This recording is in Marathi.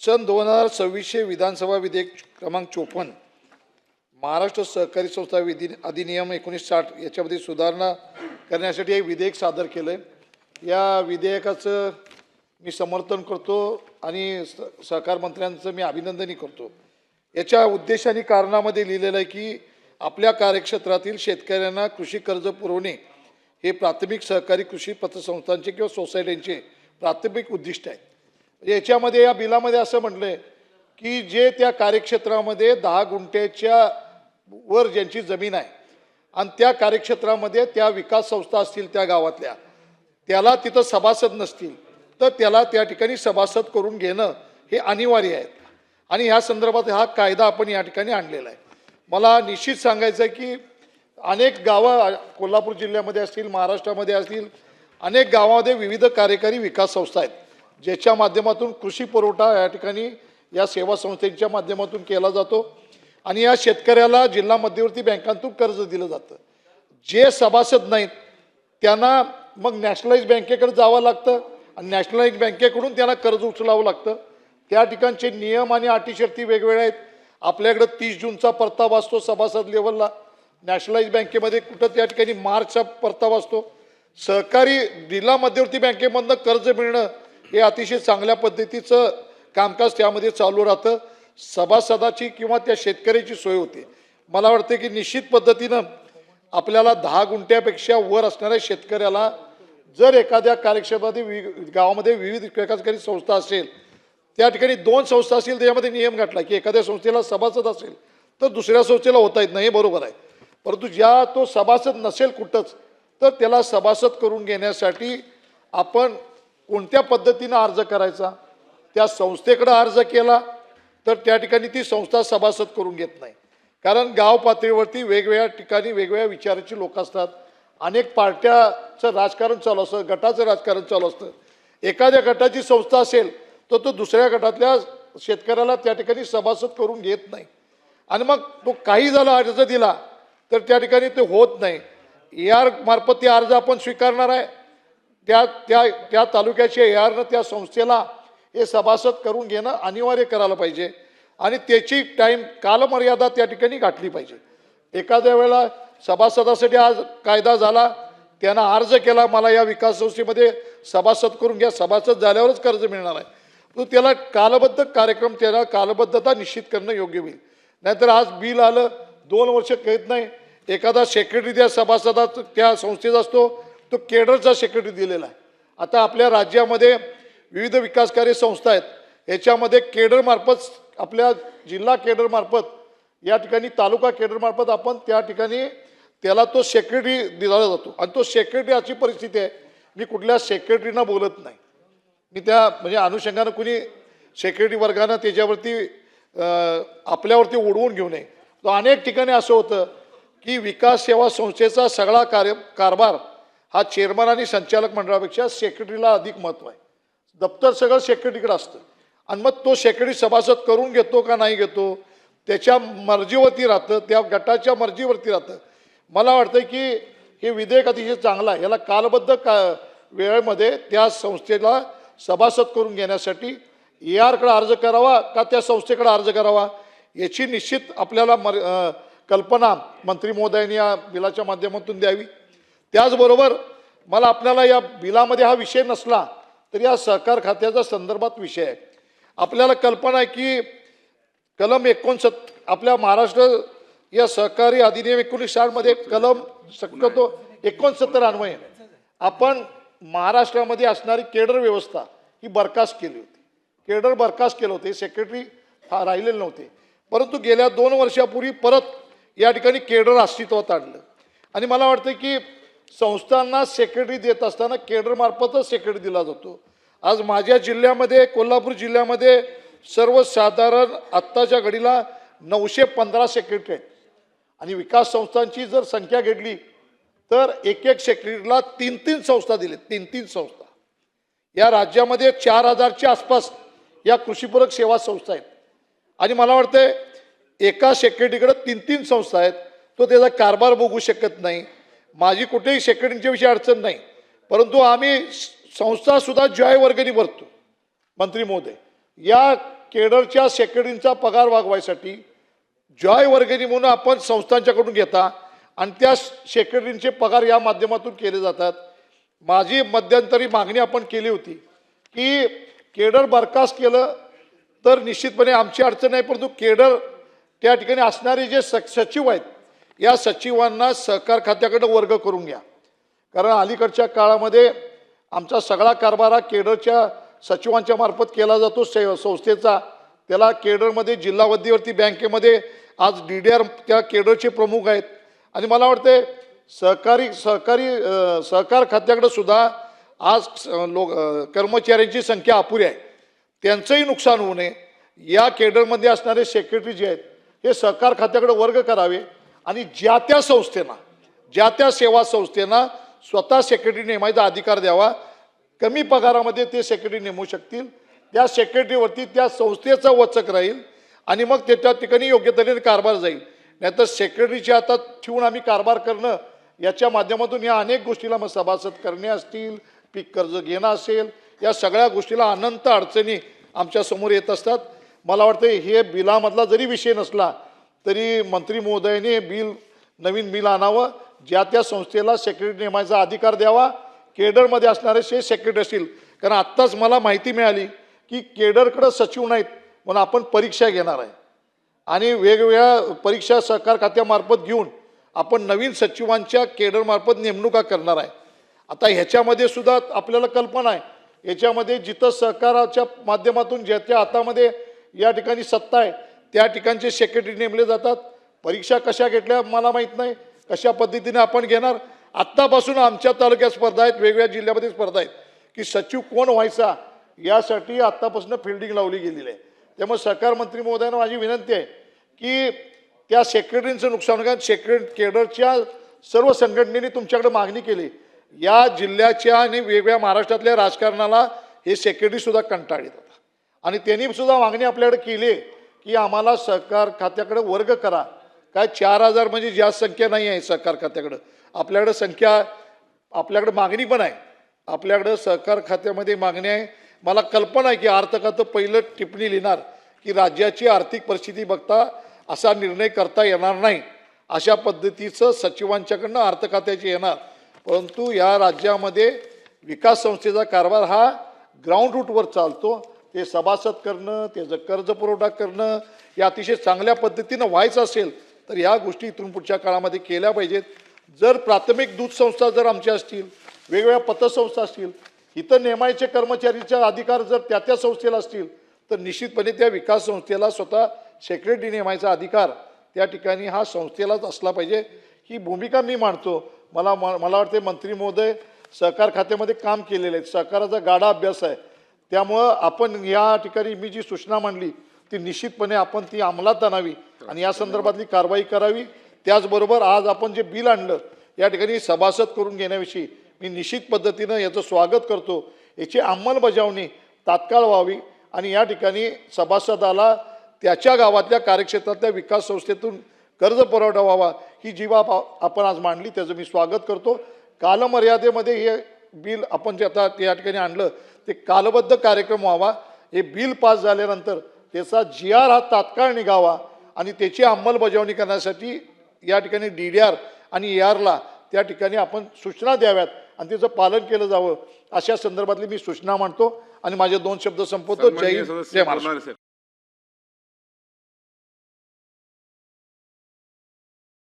सन 2026 विधानसभा विधेयक क्रमांक 54 महाराष्ट्र सहकारी संस्था अधिनियम 1960 याच्यामध्ये सुधारणा करण्यासाठी हे विधेयक सादर केलं आहे। या विधेयकाचं मी समर्थन करतो आणि सहकार मंत्र्यांचं मी अभिनंदनही करतो। याच्या उद्देश आणि कारणामध्ये लिहिलेलं आहे की आपल्या कार्यक्षेत्रातील शेतकऱ्यांना कृषी कर्ज पुरवणे हे प्राथमिक सहकारी कृषी पतसंस्थांचे किंवा सोसायट्यांचे प्राथमिक उद्दिष्ट आहे। याच्यामध्ये या बिलामध्ये असं म्हटलंय की जे त्या कार्यक्षेत्रामध्ये 10 गुंठ्याच्या वर ज्यांची जमीन आहे आणि त्या कार्यक्षेत्रामध्ये त्या विकास संस्था असतील त्या गावातल्या त्याला तिथं सभासद नसतील तर त्याला त्या ठिकाणी सभासद करून घेणं हे अनिवार्य आहे आणि ह्या संदर्भात हा कायदा आपण या ठिकाणी आणलेला आहे। मला निश्चित सांगायचं आहे की अनेक गावं कोल्हापूर जिल्ह्यामध्ये असतील, महाराष्ट्रामध्ये असतील, अनेक गावामध्ये विविध कार्यकारी विकास संस्था आहेत ज्याच्या माध्यमातून कृषी पुरवठा या ठिकाणी या सेवा संस्थेच्या माध्यमातून केला जातो आणि या शेतकऱ्याला जिल्हा मध्यवर्ती बँकांतून कर्ज दिलं जातं। जे सभासद नाहीत त्यांना मग नॅशनलाइज बँकेकडे जावं लागतं आणि नॅशनलाइज बँकेकडून त्यांना कर्ज उचलावं लागतं। त्या ठिकाणचे नियम आणि अटी शर्ती वेगवेगळ्या आहेत। आपल्याकडे 30 जूनचा परतावा असतो सभासद लेवलला, नॅशनलाइज बँकेमध्ये कुठं त्या ठिकाणी मार्चचा परतावा असतो। सहकारी जिल्हा मध्यवर्ती बँकेमधनं कर्ज मिळणं हे अतिशय चांगल्या पद्धतीचं कामकाज त्यामध्ये चालू राहतं। सभासदाची किंवा त्या शेतकऱ्याची सोय होते। मला वाटतं की निश्चित पद्धतीनं आपल्याला 10 गुंठ्यापेक्षा वर असणाऱ्या शेतकऱ्याला जर एखाद्या कार्यक्षेत्रामध्ये गावामध्ये विविध विकासकारी संस्था असेल, त्या ठिकाणी 2 संस्था असतील त्याच्यामध्ये नियम घातला की एखाद्या संस्थेला सभासद असेल तर दुसऱ्या संस्थेला होता येत नाही, बरोबर आहे। परंतु ज्या तो सभासद नसेल कुठंच तर त्याला सभासद करून घेण्यासाठी आपण कोणत्या पद्धतीनं अर्ज करायचा, त्या संस्थेकडे अर्ज केला तर त्या ठिकाणी ती संस्था सभासद करून घेत नाही। कारण गाव पातळीवरती वेगवेगळ्या ठिकाणी वेगवेगळ्या विचाराची लोक असतात, अनेक पार्ट्याचं राजकारण चालू असतं, गटाचं राजकारण चालू असतं। एखाद्या गटाची संस्था असेल तर तो दुसऱ्या गटातल्या शेतकऱ्याला त्या ठिकाणी सभासद करून घेत नाही आणि मग तो काही झाला अर्ज दिला तर त्या ठिकाणी ते होत नाही। AR मार्फत ते अर्ज आपण स्वीकारणार आहे, त्या त्या त्या तालुक्याच्या ARनं त्या संस्थेला हे सभासद करून घेणं अनिवार्य करायला पाहिजे आणि त्याची कालमर्यादा त्या ठिकाणी गाठली पाहिजे। एखाद्या वेळेला सभासदासाठी आज कायदा झाला, त्यांना अर्ज केला मला या विकास संस्थेमध्ये सभासद करून घ्या, सभासद झाल्यावरच कर्ज मिळणार आहे, तो त्याला कालबद्ध कार्यक्रम, त्याला कालबद्धता निश्चित करणं योग्य होईल। नाहीतर आज बिल आलं 2 वर्ष कळत नाही, एखादा सेक्रेटरी त्या सभासदाचा त्या संस्थेचा असतो तो केडरचा सेक्रेटरी दिलेला आहे। आता आपल्या राज्यामध्ये विविध विकासकारी संस्था आहेत, याच्यामध्ये केडरमार्फत आपल्या जिल्हा केडरमार्फत या ठिकाणी तालुका केडरमार्फत आपण त्या ठिकाणी त्याला तो सेक्रेटरी दिला जातो आणि तो सेक्रेटरी अशी परिस्थिती आहे, मी कुठल्या सेक्रेटरीना बोलत नाही, मी त्या म्हणजे अनुषंगानं कुणी सेक्रेटरी वर्गानं त्याच्यावरती आपल्यावरती उडवून घेऊ नये। तो अनेक ठिकाणी असं होतं की विकास सेवा संस्थेचा सगळा कारभार हा चेअरमन आणि संचालक मंडळापेक्षा सेक्रेटरीला अधिक महत्त्व आहे। दप्तर सगळं सेक्रेटरीकडे असतं आणि मग तो सेक्रेटरी सभासद करून घेतो का नाही घेतो त्याच्या मर्जीवरती राहतं, त्या गटाच्या मर्जीवरती राहतं। मला वाटतं की हे विधेयक अतिशय चांगलं आहे, याला कालबद्ध वेळेमध्ये त्या संस्थेला सभासद करून घेण्यासाठी ARकडे अर्ज करावा का त्या संस्थेकडे अर्ज करावा याची निश्चित आपल्याला कल्पना मंत्री महोदयांनी या बिलाच्या माध्यमातून द्यावी। त्याचबरोबर मला आपल्याला या बिलामध्ये हा विषय नसला तर या सहकार खात्याचा संदर्भात विषय आहे। आपल्याला कल्पना आहे की कलम 69 आपल्या महाराष्ट्र या सहकारी अधिनियम 1960 मध्ये कलम शक्यतो 69 अन्वये आपण महाराष्ट्रामध्ये असणारी केडर व्यवस्था ही बरखास्त केली होती। केडर बरखास्त केलं होते, सेक्रेटरी राहिलेले नव्हते, परंतु गेल्या 2 वर्षापूर्वी परत या ठिकाणी केडर अस्तित्वात आणलं आणि मला वाटतं की संस्थांना सेक्रेटरी देत असताना केडरमार्फतच सेक्रेटरी दिला जातो। आज माझ्या जिल्ह्यामध्ये कोल्हापूर जिल्ह्यामध्ये सर्वसाधारण आत्ताच्या घडीला 915 सेक्रेटरी आहेत आणि विकास संस्थांची जर संख्या घेतली तर एक सेक्रेटरीला 3 संस्था दिलेत, 3 संस्था। या राज्यामध्ये 4000च्या आसपास या कृषीपूरक सेवा संस्था आहेत आणि मला वाटतं एका सेक्रेटरीकडे 3 संस्था आहेत, तो त्याचा कारभार बघू शकत नाही। माझी कुठेही सेक्रेटरीच्या विषयी अडचण नाही, परंतु आम्ही संस्था सुद्धा जॉय वर्गणी भरतो मंत्री महोदय। या केडरच्या सेक्रेटरींचा पगार वागवायसाठी जॉय वर्गणी म्हणून आपण संस्थांच्याकडून घेता आणि त्या सेक्रेटरींचे पगार या माध्यमातून केले जातात. माझी मध्यंतरी मागणी आपण केली होती की केडर बरखास्त केलं तर निश्चितपणे आमची अडचण नाही, परंतु केडर त्या ठिकाणी असणारे जे सचिव आहेत या सचिवांना सहकार खात्याकडे वर्ग करून घ्या. कारण अलीकडच्या काळामध्ये आमचा सगळा कारभार हा केडरच्या सचिवांच्या मार्फत केला जातो संस्थेचा. त्याला केडरमध्ये जिल्हा मध्यवर्ती बँकेमध्ये आज DDR त्या केडरचे प्रमुख आहेत आणि मला वाटते सहकार खात्याकडे सुद्धा आज कर्मचाऱ्यांची संख्या अपुरी आहे, त्यांचंही नुकसान होऊ नये. या केडरमध्ये असणारे सेक्रेटरी जे आहेत हे सहकार खात्याकडे वर्ग करावे आणि ज्या त्या सेवा संस्थेना स्वतः सेक्रेटरी नेमायचा अधिकार द्यावा. कमी पगारामध्ये ते सेक्रेटरी नेमू शकतील, त्या सेक्रेटरीवरती त्या संस्थेचा वचक राहील आणि मग ते त्या ठिकाणी योग्य तऱ्हेने कारभार जाईल. नाहीतर सेक्रेटरीच्या हातात ठेवून आम्ही कारभार करणं याच्या माध्यमातून या अनेक गोष्टीला मग सभासद करणे असतील, पीक कर्ज घेणं असेल, या सगळ्या गोष्टीला अनंत अडचणी आमच्या समोर येत असतात. मला वाटतं हे बिलामधला जरी विषय नसला तरी मंत्री महोदयाने नवीन बिल आणावं, ज्या त्या संस्थेला सेक्रेटरी नेमायचा अधिकार द्यावा. केडरमध्ये असणारे सेक्रेटरी असतील, कारण आत्ताच मला माहिती मिळाली की केडरकडं सचिव नाहीत म्हणून आपण परीक्षा घेणार आहे आणि वेगवेगळ्या परीक्षा सहकार खात्यामार्फत घेऊन आपण नवीन सचिवांच्या केडरमार्फत नेमणुका करणार आहे. आता ह्याच्यामध्ये सुद्धा आपल्याला कल्पना आहे, याच्यामध्ये जिथं सहकाराच्या माध्यमातून ज्याच्या हातामध्ये या ठिकाणी सत्ता आहे त्या ठिकाणचे सेक्रेटरी नेमले जातात. परीक्षा कशा घेतल्या मला माहीत नाही, कशा पद्धतीने आपण घेणार. आत्तापासून आमच्या तालुक्यात स्पर्धा आहेत, वेगवेगळ्या जिल्ह्यामध्ये स्पर्धा आहेत की सचिव कोण व्हायचा यासाठी आत्तापासून फिल्डिंग लावली गेलेली आहे. त्यामुळे सहकार मंत्री महोदयांना माझी विनंती आहे की त्या सेक्रेटरींचं नुकसान होतं. केडरच्या सर्व संघटनेने तुमच्याकडे मागणी केली, या जिल्ह्याच्या आणि वेगवेगळ्या महाराष्ट्रातल्या राजकारणाला हे सेक्रेटरीसुद्धा कंटाळीत होता आणि त्यांनी सुद्धा मागणी आपल्याकडे केली की आम्हाला सहकार खात्याकडे वर्ग करा. काय 4000 म्हणजे जास्त संख्या नाही आहे सहकार खात्याकडं. आपल्याकडे मागणी पण आहे, आपल्याकडं सहकार खात्यामध्ये मागणी आहे. मला कल्पना आहे की अर्थ खातं पहिलं टिप्पणी लिहिणार की राज्याची आर्थिक परिस्थिती बघता असा निर्णय करता येणार नाही, अशा पद्धतीचं सचिवांच्याकडनं अर्थ खात्याचे येणार. परंतु या राज्यामध्ये विकास संस्थेचा कारभार हा ग्राउंड रूटवर चालतो. ते सभासद करणं, त्याचं कर्ज पुरवठा करणं हे अतिशय चांगल्या पद्धतीनं व्हायचं असेल तर ह्या गोष्टी इथून पुढच्या काळामध्ये केल्या पाहिजेत. जर प्राथमिक दूध संस्था जर आमच्या असतील, वेगवेगळ्या पतसंस्था असतील, इथं नेमायचे कर्मचारीचे अधिकार जर त्या संस्थेला असतील तर निश्चितपणे त्या विकास संस्थेला स्वतः सेक्रेटरी नेमायचा अधिकार त्या ठिकाणी हा संस्थेलाच असला पाहिजे. ही भूमिका मी मांडतो. मला वाटते मंत्री महोदय सहकार खात्यामध्ये काम केलेले आहेत, सहकाराचा गाढा अभ्यास आहे. त्यामुळं आपण या ठिकाणी मी जी सूचना मांडली ती निश्चितपणे आपण ती अंमलात आणावी आणि या संदर्भातली कारवाई करावी. त्याचबरोबर आज आपण जे बिल आणलं या ठिकाणी सभासद करून घेण्याविषयी मी निश्चित पद्धतीनं याचं स्वागत करतो. याची अंमलबजावणी तात्काळ व्हावी आणि या ठिकाणी सभासदाला त्याच्या गावातल्या कार्यक्षेत्रातल्या विकास संस्थेतून कर्ज पुरवठा व्हावा. ही जी बाब आपण आज मांडली त्याचं मी स्वागत करतो. कालमर्यादेमध्ये हे बिल आपण जे आता या ठिकाणी आणलं ते कालबद्ध कार्यक्रम व्हावा. हे बिल पास झाल्यानंतर त्याचा GR हा तात्काळ निघावा आणि त्याची अंमलबजावणी करण्यासाठी या ठिकाणी DDR आणि ARला त्या ठिकाणी आपण सूचना द्याव्यात आणि त्याचं पालन केलं जावं, अशा संदर्भातली मी सूचना मांडतो आणि माझे 2 शब्द संपवतो. जय हिंद, जय महाराष्ट्र.